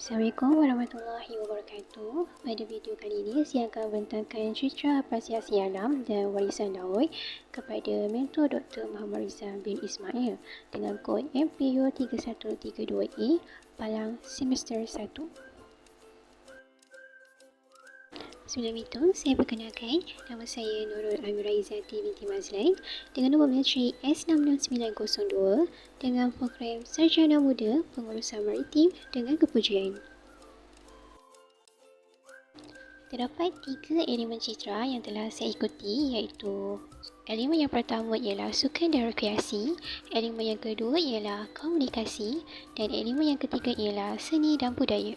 Assalamualaikum warahmatullahi wabarakatuh. Pada video kali ini, saya akan bentangkan Citra Apresiasi Alam dan Warisan Laut kepada Mentor Dr. Muhammad Rizal bin Ismail dengan kod MPU 3132E Palang Semester 1. Sebelum itu, saya perkenalkan, nama saya Nurul Amira Izzati binti Mazlan dengan nombor matrik S66902 dengan program Sarjana Muda Pengurusan Maritim dengan kepujian. Terdapat 3 elemen citra yang telah saya ikuti, iaitu elemen yang pertama ialah sukan dan rekreasi, elemen yang kedua ialah komunikasi dan elemen yang ketiga ialah seni dan budaya.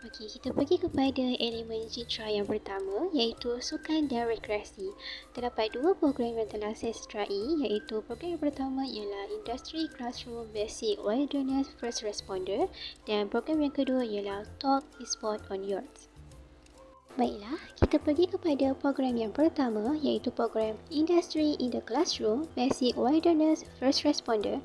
Okey, kita pergi kepada elemen citra yang pertama, iaitu sukan dan rekreasi. Terdapat 2 program yang telah saya seterai, iaitu program yang pertama ialah Industry Classroom Basic Wilderness First Responder dan program yang kedua ialah Talk Esport on Yachts. Baiklah, kita pergi kepada program yang pertama, iaitu program Industry in the Classroom Basic Wilderness First Responder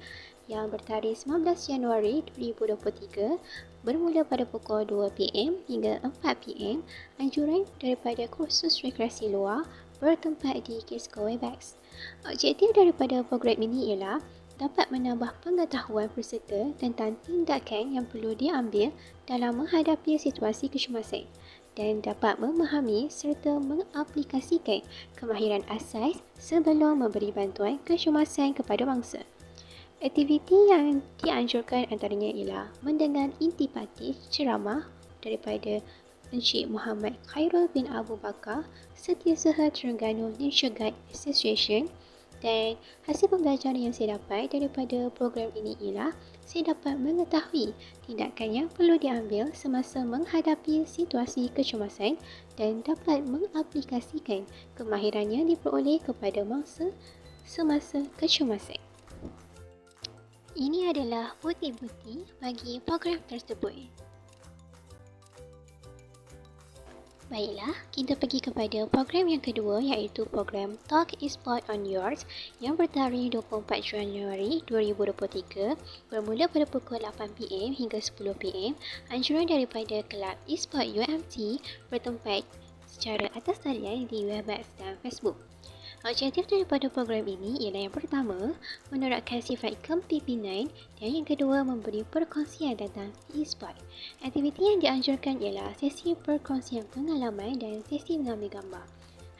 yang bertarikh 19 Januari 2023 bermula pada pukul 2 PM hingga 4 PM. Anjuran daripada kursus rekreasi luar bertempat di Kisco Webex. Objektif daripada program ini ialah dapat menambah pengetahuan peserta tentang tindakan yang perlu diambil dalam menghadapi situasi kecemasan dan dapat memahami serta mengaplikasikan kemahiran asas sebelum memberi bantuan kecemasan kepada bangsa. Aktiviti yang dianjurkan antaranya ialah mendengar intipatif ceramah daripada Encik Muhammad Khairul bin Abu Bakar, Setiausaha Terengganu Nature Guide Association, dan hasil pembelajaran yang saya dapat daripada program ini ialah saya dapat mengetahui tindakan yang perlu diambil semasa menghadapi situasi kecemasan dan dapat mengaplikasikan kemahiran yang diperoleh kepada mangsa semasa kecemasan. Ini adalah bukti-bukti bagi program tersebut. Baiklah, kita pergi kepada program yang kedua, iaitu program Talk Esport on Yachts yang bertarikh 24 Januari 2023 bermula pada pukul 8 PM hingga 10 PM. Anjuran daripada Kelab Esport UMT bertempat secara atas talian di Webex dan Facebook. Objektif daripada program ini ialah yang pertama, menerakkan sifat kepimpinan dan yang kedua, memberi perkongsian tentang e-sport. Aktiviti yang dianjurkan ialah sesi perkongsian pengalaman dan sesi mengambil gambar.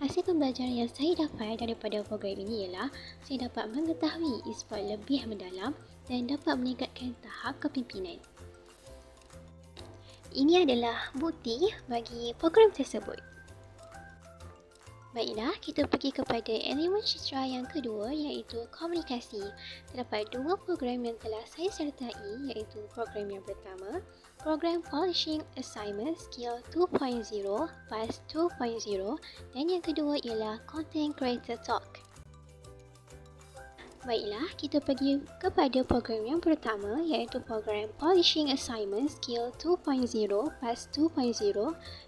Hasil pembelajaran yang saya dapat daripada program ini ialah saya dapat mengetahui e-sport lebih mendalam dan dapat meningkatkan tahap kepimpinan. Ini adalah bukti bagi program tersebut. Baiklah, kita pergi kepada elemen citra yang kedua, iaitu komunikasi. Terdapat 2 program yang telah saya sertai, iaitu program yang pertama, program Polishing Assignment Skill 2.0 PAS 2.0 dan yang kedua ialah Content Creator Talk. Baiklah, kita pergi kepada program yang pertama, iaitu program Polishing Assignment Skill 2.0 PAS 2.0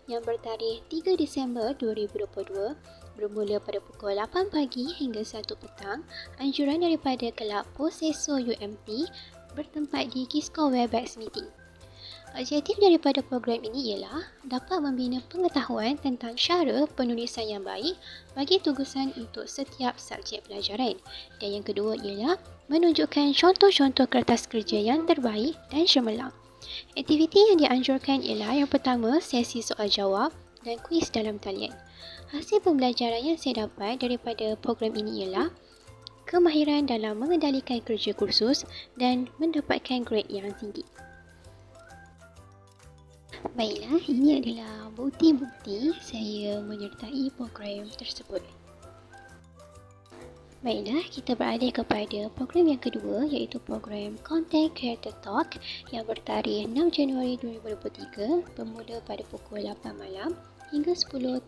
yang bertarikh 3 Disember 2022 bermula pada pukul 8 pagi hingga 1 petang. Anjuran daripada Kelab Poseso UMT bertempat di Kisco Webex Meeting. Objektif daripada program ini ialah dapat membina pengetahuan tentang cara penulisan yang baik bagi tugasan untuk setiap subjek pelajaran. Dan yang kedua ialah menunjukkan contoh-contoh kertas kerja yang terbaik dan cemerlang. Aktiviti yang dianjurkan ialah yang pertama, sesi soal jawab dan kuis dalam talian. Hasil pembelajaran yang saya dapat daripada program ini ialah kemahiran dalam mengendalikan kerja kursus dan mendapatkan grade yang tinggi. Baiklah, ini adalah bukti-bukti saya menyertai program tersebut. Baiklah, kita beralih kepada program yang kedua, iaitu program Content Creator Talk yang bertarikh 6 Januari 2023 bermula pada pukul 8 malam hingga 10.30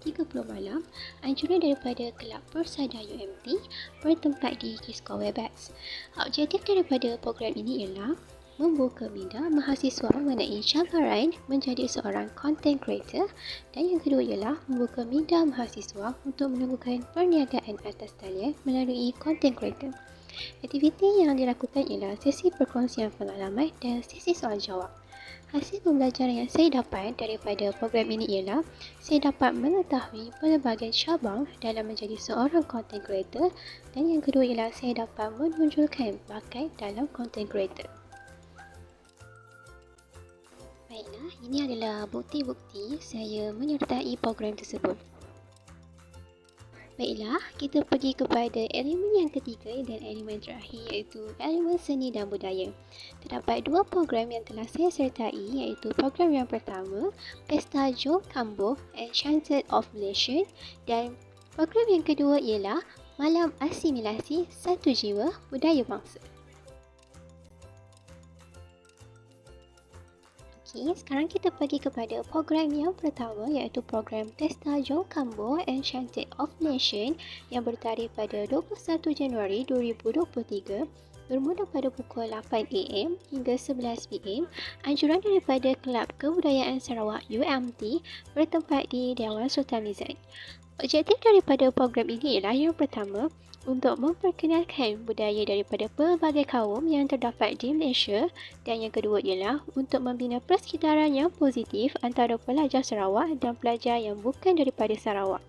malam. Anjuran daripada Kelab Persada UMT bertempat di Kisco Webex. Objektif daripada program ini ialah membuka minda mahasiswa mengenai cabaran menjadi seorang content creator dan yang kedua ialah membuka minda mahasiswa untuk melakukan perniagaan atas talian melalui content creator. Aktiviti yang dilakukan ialah sesi perkongsian pengalaman dan sesi soal jawab. Hasil pembelajaran yang saya dapat daripada program ini ialah saya dapat mengetahui pelbagai cabang dalam menjadi seorang content creator, dan yang kedua ialah saya dapat menonjolkan bakat dalam content creator. Baiklah, ini adalah bukti-bukti saya menyertai program tersebut. Baiklah, kita pergi kepada elemen yang ketiga dan elemen terakhir, iaitu elemen seni dan budaya. Terdapat dua program yang telah saya sertai, iaitu program yang pertama, Pesta Jom Kambuh Enchanted of Malaysia, dan program yang kedua ialah Malam Asimilasi Satu Jiwa Budaya Bangsa. Okey, sekarang kita pergi kepada program yang pertama, iaitu program Pesta Jom Kambuh Enchanted of Nation yang bertarikh pada 21 Januari 2023, bermula pada pukul 8 AM hingga 11 PM. Anjuran daripada Kelab Kebudayaan Sarawak UMT bertempat di Dewan Sultan Mizan. Objektif daripada program ini ialah yang pertama, untuk memperkenalkan budaya daripada pelbagai kaum yang terdapat di Malaysia, dan yang kedua ialah untuk membina persekitaran yang positif antara pelajar Sarawak dan pelajar yang bukan daripada Sarawak.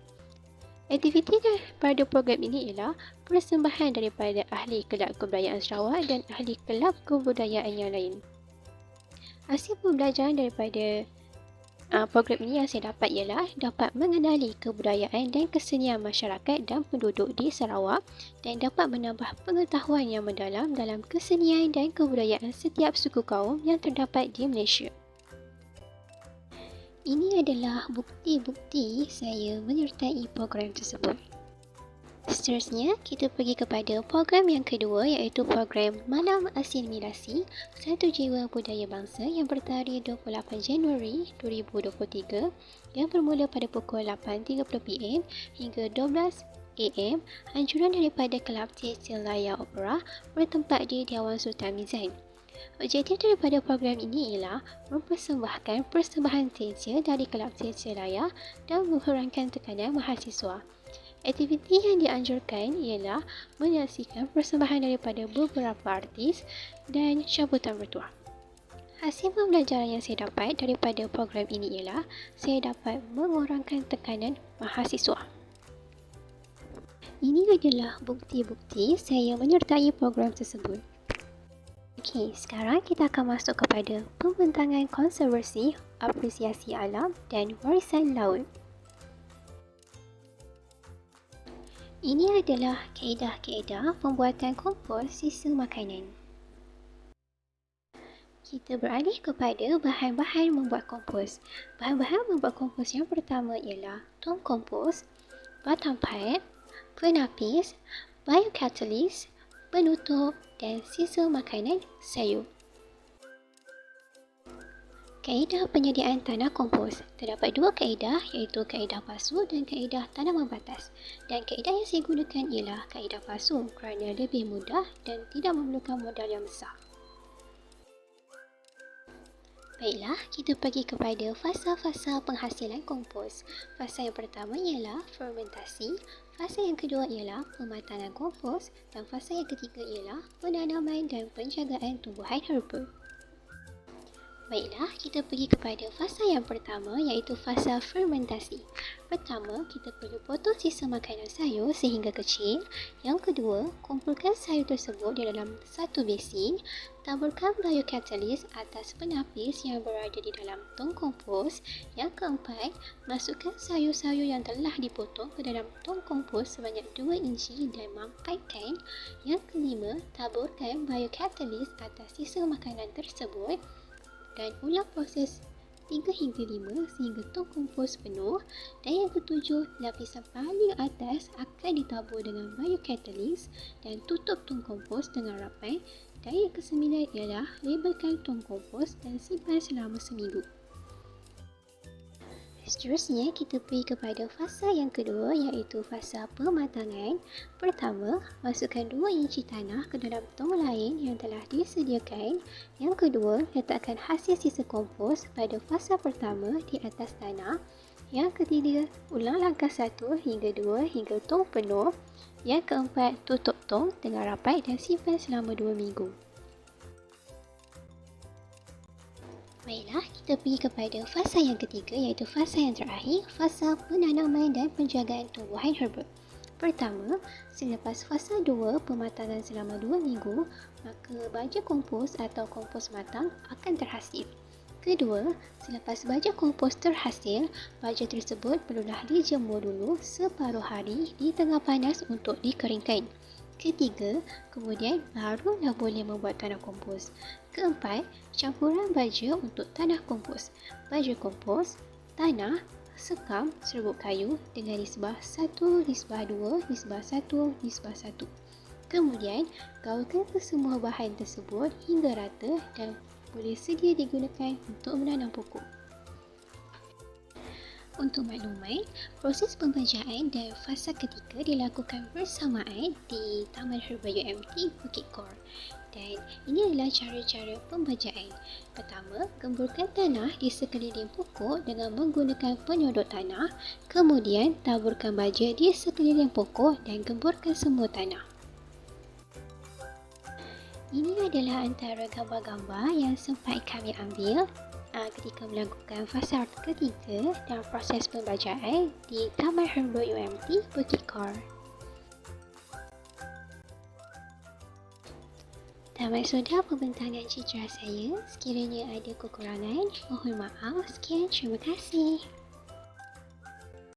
Aktiviti daripada program ini ialah persembahan daripada ahli Kelab Kebudayaan Sarawak dan ahli Kelab Kebudayaan yang lain. Hasil pembelajaran daripada program ini yang saya dapat ialah dapat mengenali kebudayaan dan kesenian masyarakat dan penduduk di Sarawak, dan dapat menambah pengetahuan yang mendalam dalam kesenian dan kebudayaan setiap suku kaum yang terdapat di Malaysia. Ini adalah bukti-bukti saya menyertai program tersebut. Seterusnya, kita pergi kepada program yang kedua, iaitu program Malam Asimilasi Satu Jiwa Budaya Bangsa yang bertarikh 28 Januari 2023 yang bermula pada pukul 8.30 PM hingga 12 AM. Anjuran daripada Kelab Teater Layar Opera bertempat di Dewan Sultan Mizan. Objektif daripada program ini ialah mempersembahkan persembahan teater dari Kelab Teater Layar dan mengurangkan tekanan mahasiswa. Aktiviti yang dianjurkan ialah menyaksikan persembahan daripada beberapa artis dan cabutan bertuah. Hasil pembelajaran yang saya dapat daripada program ini ialah saya dapat mengurangkan tekanan mahasiswa. Ini adalah bukti-bukti saya menyertai program tersebut. Okey, sekarang kita akan masuk kepada pembentangan konservasi, apresiasi alam dan warisan laut. Ini adalah kaedah-kaedah pembuatan kompos sisa makanan. Kita beralih kepada bahan-bahan membuat kompos. Bahan-bahan membuat kompos yang pertama ialah tong kompos, batang pad, penapis, biokatalis, penutup dan sisa makanan sayur. Kaedah penyediaan tanah kompos. Terdapat dua kaedah, iaitu kaedah pasu dan kaedah tanaman batas. Dan kaedah yang saya gunakan ialah kaedah pasu kerana lebih mudah dan tidak memerlukan modal yang besar. Baiklah, kita pergi kepada fasa-fasa penghasilan kompos. Fasa yang pertama ialah fermentasi, fasa yang kedua ialah pematangan kompos, dan fasa yang ketiga ialah penanaman dan penjagaan tumbuhan herba. Baiklah, kita pergi kepada fasa yang pertama, iaitu fasa fermentasi. Pertama, kita perlu potong sisa makanan sayur sehingga kecil. Yang kedua, kumpulkan sayur tersebut di dalam satu besin. Taburkan biokatalis atas penapis yang berada di dalam tong kompos. Yang keempat, masukkan sayur-sayur yang telah dipotong ke dalam tong kompos sebanyak 2 inci dan mangkaikan. Yang kelima, taburkan biokatalis atas sisa makanan tersebut dan ulang proses 3 hingga 5 sehingga tong kompos penuh. Dan yang ketujuh, lapisan paling atas akan ditabur dengan biokatalis dan tutup tong kompos dengan rapat. Dan yang kesembilan ialah labelkan tong kompos dan simpan selama seminggu. Seterusnya, kita pergi kepada fasa yang kedua, iaitu fasa pematangan. Pertama, masukkan 2 inci tanah ke dalam tong lain yang telah disediakan. Yang kedua, letakkan hasil sisa kompos pada fasa pertama di atas tanah. Yang ketiga, ulang langkah 1 hingga 2 hingga tong penuh. Yang keempat, tutup tong dengan rapat dan simpan selama 2 minggu. Baiklah, kita pergi kepada fasa yang ketiga iaitu fasa yang terakhir, fasa penanaman dan penjagaan tumbuhan herba. Pertama, selepas fasa 2 pematangan selama 2 minggu, maka baja kompos atau kompos matang akan terhasil. Kedua, selepas baja kompos terhasil, baja tersebut perlulah dijemur dulu separuh hari di tengah panas untuk dikeringkan. Ketiga, kemudian barulah boleh membuat tanah kompos. Keempat, campuran baja untuk tanah kompos. Baja kompos, tanah, sekam, serbuk kayu dengan nisbah 1:2, nisbah 1:1. Kemudian, gaulkan kesemua bahan tersebut hingga rata dan boleh sedia digunakan untuk menanam pokok. Untuk maklumat, proses pembajaan dan fasa ketiga dilakukan bersamaan di Taman Herba UMT Bukit Kor. Dan ini adalah cara-cara pembajaan. Pertama, gemburkan tanah di sekeliling pokok dengan menggunakan penyodok tanah. Kemudian, taburkan baja di sekeliling pokok dan gemburkan semua tanah. Ini adalah antara gambar-gambar yang sempat kami ambil ketika melakukan fasa ketiga dan proses pembajaan di Taman Herba UMT Bukit Kor. Tamat sudah pembentangan citra saya. Sekiranya ada kekurangan, mohon maaf. Sekian, terima kasih.